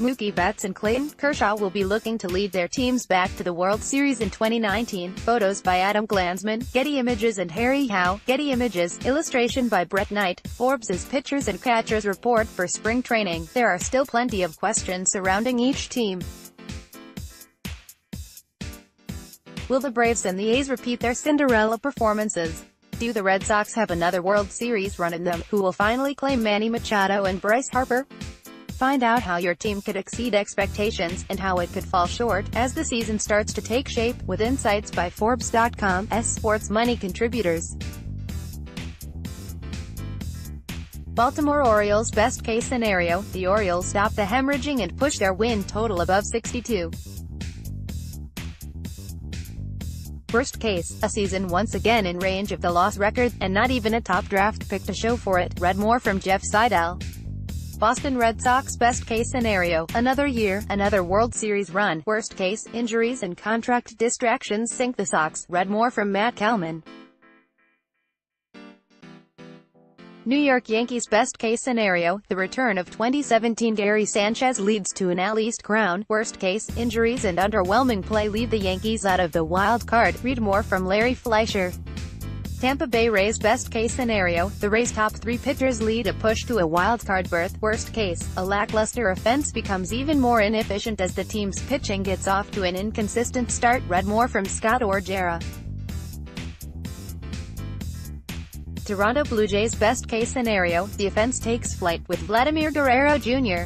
Mookie Betts and Clayton, Kershaw will be looking to lead their teams back to the World Series in 2019. Photos by Adam Glanzman, Getty Images and Harry. Getty Images, illustration by Brett Knight. Forbes as pitchers and catchers report for spring training. There are still plenty of questions surrounding each team. Will the Braves and the A's repeat their Cinderella performances? Do the Red Sox have another World Series run in them? Who will finally claim Manny, Machado and Bryce Harper? Find out how your team could exceed expectations, and how it could fall short, as the season starts to take shape, with insights by Forbes.com's sports money contributors. Baltimore Orioles best case scenario, the Orioles stop the hemorrhaging and push their win total above 62. Worst case, a season once again in range of the loss record, and not even a top draft pick to show for it. Read more from Jeff Seidel. Boston Red Sox best case scenario, another year, another World Series run. Worst case, injuries and contract distractions sink the Sox. Read more from Matt Kalman. New York Yankees best case scenario, the return of 2017 Gary Sanchez leads to an AL East crown. Worst case, injuries and underwhelming play leave the Yankees out of the wild card. Read more from Larry Fleischer. Tampa Bay Rays best case scenario, the Rays' top three pitchers lead a push to a wild card berth. Worst case, a lackluster offense becomes even more inefficient as the team's pitching gets off to an inconsistent start. Read more from Scott Orgera. Toronto Blue Jays best case scenario, the offense takes flight, with Vladimir Guerrero Jr.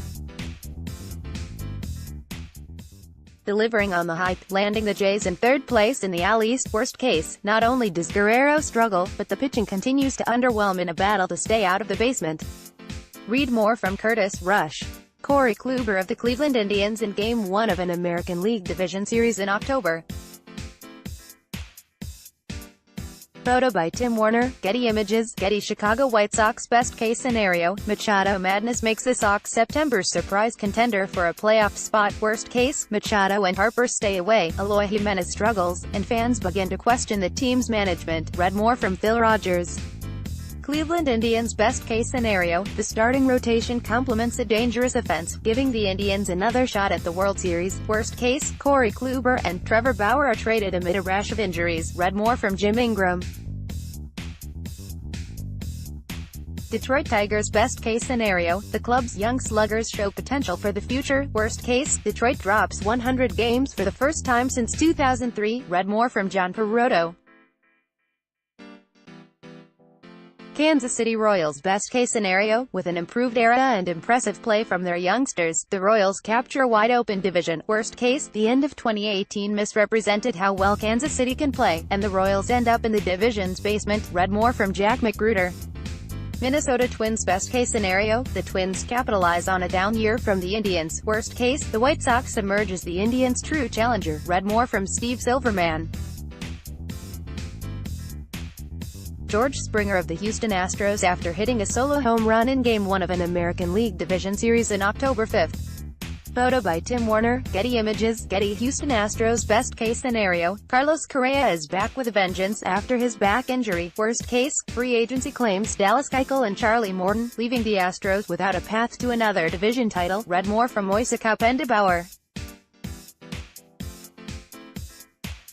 delivering on the hype, landing the Jays in third place in the AL East. Worst case, not only does Guerrero struggle, but the pitching continues to underwhelm in a battle to stay out of the basement. Read more from Curtis Rush. Corey Kluber of the Cleveland Indians in Game 1 of an American League Division Series in October. Photo by Tim Warner, Getty Images, Getty. Chicago White Sox best case scenario, Machado madness makes the Sox September's surprise contender for a playoff spot. Worst case, Machado and Harper stay away, Eloy Jimenez struggles, and fans begin to question the team's management. Read more from Phil Rogers. Cleveland Indians best case scenario, the starting rotation complements a dangerous offense, giving the Indians another shot at the World Series. Worst case, Corey Kluber and Trevor Bauer are traded amid a rash of injuries. Read more from Jim Ingram. Detroit Tigers best case scenario, the club's young sluggers show potential for the future. Worst case, Detroit drops 100 games for the first time since 2003. Read more from John Peroto. Kansas City Royals best case scenario, with an improved era and impressive play from their youngsters, the Royals capture a wide-open division. Worst case, the end of 2018 misrepresented how well Kansas City can play, and the Royals end up in the division's basement. Read more from Jack McGruder. Minnesota Twins best case scenario, the Twins capitalize on a down year from the Indians. Worst case, the White Sox emerge as the Indians' true challenger. Read more from Steve Silverman. George Springer of the Houston Astros after hitting a solo home run in Game 1 of an American League Division Series in October 5. Photo by Tim Warner, Getty Images, Getty. Houston Astros best case scenario, Carlos Correa is back with a vengeance after his back injury. Worst case, free agency claims Dallas Keuchel and Charlie Morton, leaving the Astros without a path to another division title. Read more from Moise Kapendebauer.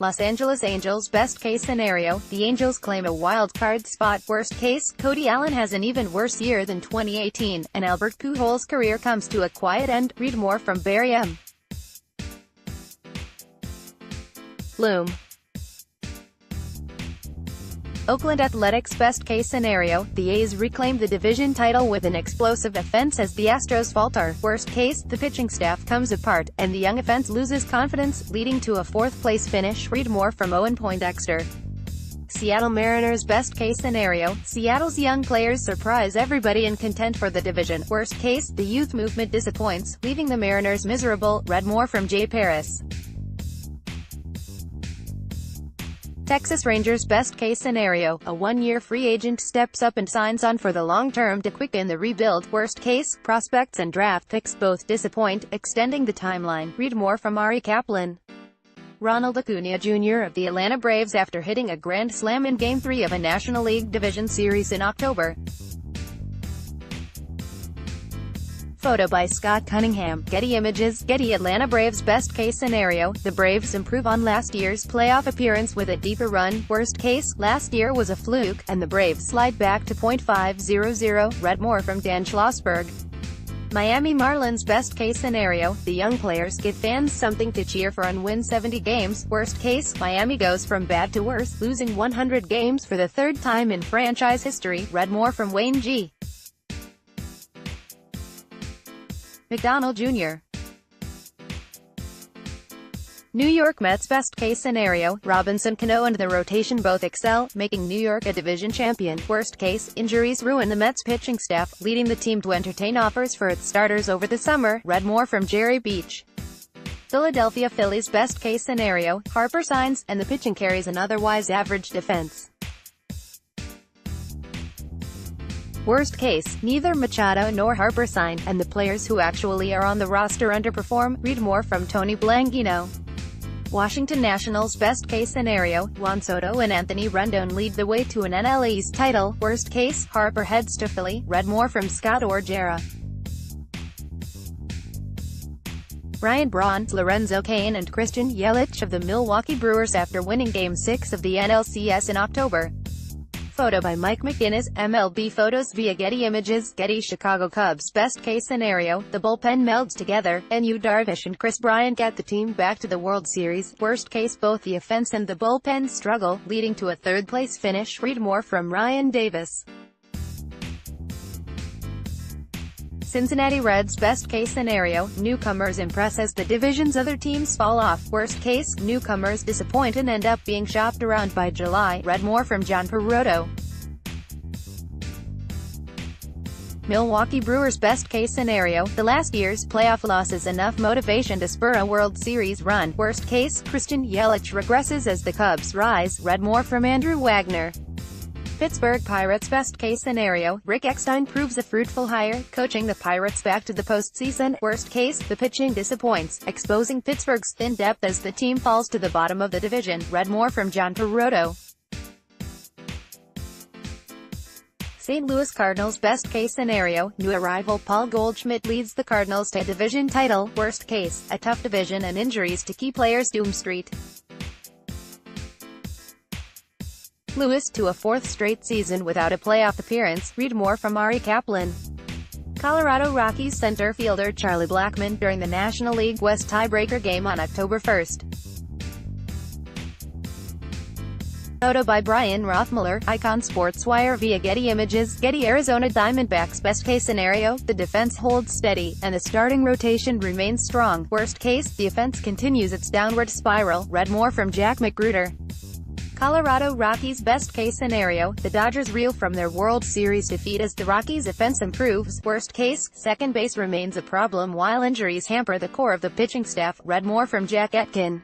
Los Angeles Angels best case scenario, the Angels claim a wild card spot. Worst case, Cody Allen has an even worse year than 2018, and Albert Pujols' career comes to a quiet end. Read more from Barry M. Bloom. Oakland Athletics best case scenario, the A's reclaim the division title with an explosive offense as the Astros falter. Worst case, the pitching staff comes apart, and the young offense loses confidence, leading to a fourth-place finish. Read more from Owen Poindexter. Seattle Mariners best case scenario, Seattle's young players surprise everybody and contend for the division. Worst case, the youth movement disappoints, leaving the Mariners miserable. Read more from Jay Paris. Texas Rangers best case scenario, a one-year free agent steps up and signs on for the long term to quicken the rebuild. Worst case, prospects and draft picks both disappoint, extending the timeline. Read more from Ari Kaplan. Ronald Acuna Jr. of the Atlanta Braves after hitting a grand slam in Game 3 of a National League Division Series in October. Photo by Scott Cunningham. Getty Images. Getty. Atlanta Braves. Best case scenario, the Braves improve on last year's playoff appearance with a deeper run. Worst case, last year was a fluke, and the Braves slide back to .500. Read more from Dan Schlossberg. Miami Marlins. Best case scenario, the young players give fans something to cheer for and win 70 games. Worst case, Miami goes from bad to worse, losing 100 games for the third time in franchise history. Read more from Wayne G. McDonald Jr. New York Mets. Best case scenario, Robinson, Cano and the rotation both excel, making New York a division champion. Worst case, injuries ruin the Mets pitching staff, leading the team to entertain offers for its starters over the summer. Read more from Jerry Beach. Philadelphia Phillies. Best case scenario, Harper signs, and the pitching carries an otherwise average defense. Worst case, neither Machado nor Harper sign, and the players who actually are on the roster underperform. Read more from Tony Blanchino. Washington Nationals. Best case scenario, Juan Soto and Anthony Rendon lead the way to an NL East title. Worst case, Harper heads to Philly. Read more from Scott Orgera. Ryan Braun, Lorenzo Cain and Christian Yelich of the Milwaukee Brewers after winning Game 6 of the NLCS in October. Photo by Mike McGinnis. MLB photos via Getty Images. Getty. Chicago Cubs. Best case scenario, the bullpen melds together, and Yu Darvish and Chris Bryant get the team back to the World Series. Worst case, both the offense and the bullpen struggle, leading to a third-place finish. Read more from Ryan Davis. Cincinnati Reds. Best case scenario, newcomers impress as the division's other teams fall off. Worst case, newcomers disappoint and end up being shopped around by July. Read more from John Peroto. Milwaukee Brewers. Best case scenario, the last year's playoff loss is enough motivation to spur a World Series run. Worst case, Christian Yelich regresses as the Cubs rise. Read more from Andrew Wagner. Pittsburgh Pirates. Best case scenario, Rick Eckstein proves a fruitful hire, coaching the Pirates back to the postseason. Worst case, the pitching disappoints, exposing Pittsburgh's thin depth as the team falls to the bottom of the division. Read more from John Peroto. St. Louis Cardinals. Best case scenario, new arrival Paul Goldschmidt leads the Cardinals to a division title. Worst case, a tough division and injuries to key players doom Street Louis to a fourth straight season without a playoff appearance. Read more from Ari Kaplan. Colorado Rockies center fielder Charlie Blackmon during the National League West tiebreaker game on October 1st. Photo by Brian Rothmuller. Icon SportsWire via Getty Images. Getty. Arizona Diamondbacks. Best case scenario, the defense holds steady, and the starting rotation remains strong. Worst case, the offense continues its downward spiral. Read more from Jack Magruder. Colorado Rockies. Best case scenario, the Dodgers reel from their World Series defeat as the Rockies' offense improves. Worst case, second base remains a problem while injuries hamper the core of the pitching staff. Read more from Jack Etkin.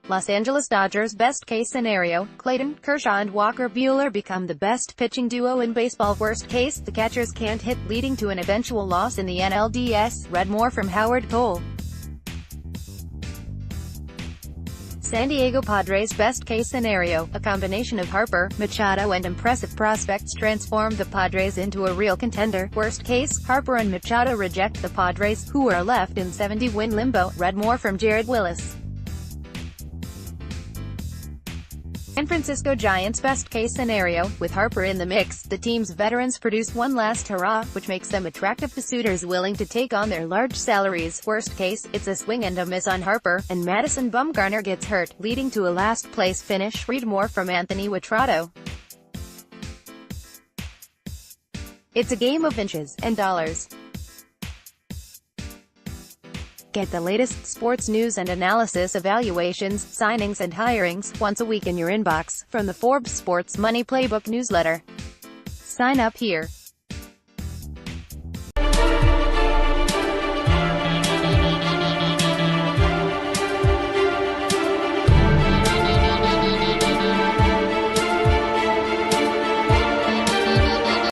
Los Angeles Dodgers. Best case scenario, Clayton, Kershaw and Walker Buehler become the best pitching duo in baseball. Worst case, the catchers can't hit, leading to an eventual loss in the NLDS. Read more from Howard Cole. San Diego Padres. Best case scenario, a combination of Harper, Machado and impressive prospects transform the Padres into a real contender. Worst case, Harper and Machado reject the Padres, who are left in 70-win limbo. Read more from Jared Willis. San Francisco Giants. Best case scenario, with Harper in the mix, the team's veterans produce one last hurrah, which makes them attractive to suitors willing to take on their large salaries. Worst case, it's a swing and a miss on Harper, and Madison Bumgarner gets hurt, leading to a last-place finish. Read more from Anthony Watrado. It's a game of inches and dollars. Get the latest sports news and analysis, evaluations, signings and hirings, once a week in your inbox, from the Forbes Sports Money Playbook newsletter. Sign up here.